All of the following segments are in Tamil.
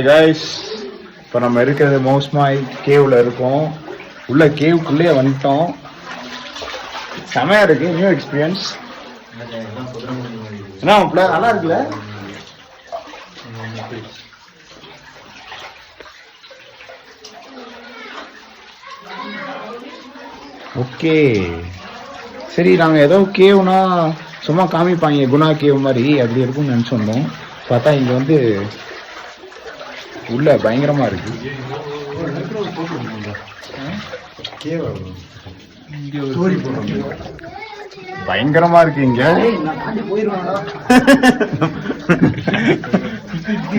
ஹாய் காய்ஸ், இப்போ நம்ம இருக்கிறது மோஸ்மாய் கேவ்ல இருக்கோம். உள்ள கேவுக்குள்ளேயே வந்துட்டோம். செமையா இருக்கு, நியூ எக்ஸ்பீரியன்ஸ். என்ன நல்லா இருக்குல்ல? ஓகே சரி, நாங்கள் ஏதோ கேவ்னா சும்மா காமிப்பாங்க குணா கேவ் மாதிரி அப்படி இருக்கும்னு நினச்சிருந்தோம். பார்த்தா இங்கே வந்து உள்ள பயங்கரமா இருக்கு. பயங்கரமா இருக்கு இங்க.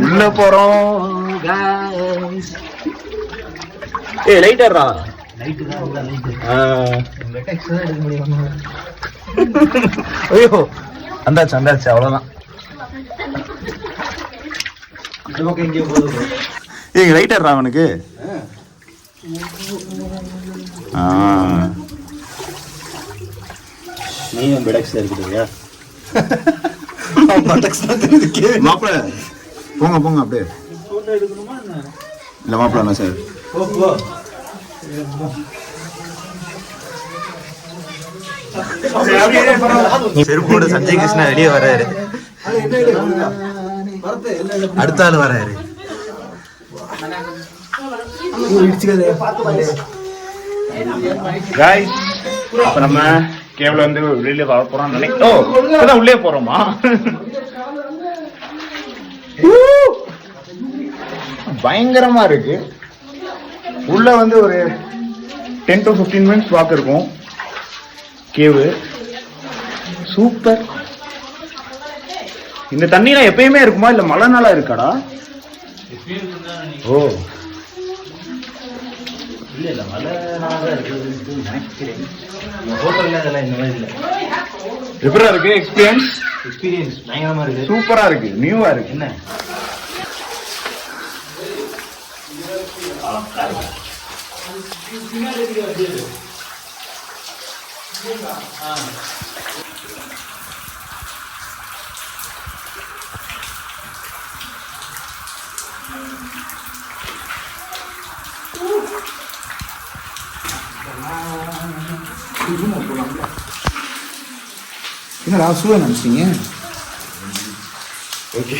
உள்ள போறோம். ஏய் லைட்டர்ரா. ஐயோ அந்தாச்சு அந்தாச்சு, அவ்வளவுதான். ஏய் லைட்டர்ரா அவனுக்கு. நீயும் பெடக்ஸ்ல இருக்குதுயா? மாப்பிள்ள போங்க போங்க அப்படியே. இல்ல மாப்பிள்ள சார் செருப்போட சஞ்சய் கிருஷ்ணா வெளியே வர்றாரு. அடுத்த ஆள் வர்றாரு. காய்ஸ், இப்ப நம்ம கேவ்ல வந்து வெளியில வர போறோம் நினைக்கிறோம். உள்ளே போறோமா? பயங்கரமா இருக்கு. உள்ள வந்து ஒரு 10 to 15 minutes வாக் இருக்கும். Cave super. இந்த தண்ணிலாம் எப்பயுமே இருக்குமா இல்ல மழை நாளா இருக்காடா? ஓ இல்ல மழை நாளா இருக்கு நினைக்கிறேன். ஹோட்டல்ல இதெல்லாம் இந்த மாதிரி இல்ல. எப்படியா இருக்கு எக்ஸ்பீரியன்ஸ்? எக்ஸ்பீரியன்ஸ் பயங்கரமா இருக்கு, சூப்பரா இருக்கு, நியூவா இருக்கு. என்ன என்னடா சூழ நினைச்சீங்க? ஓகே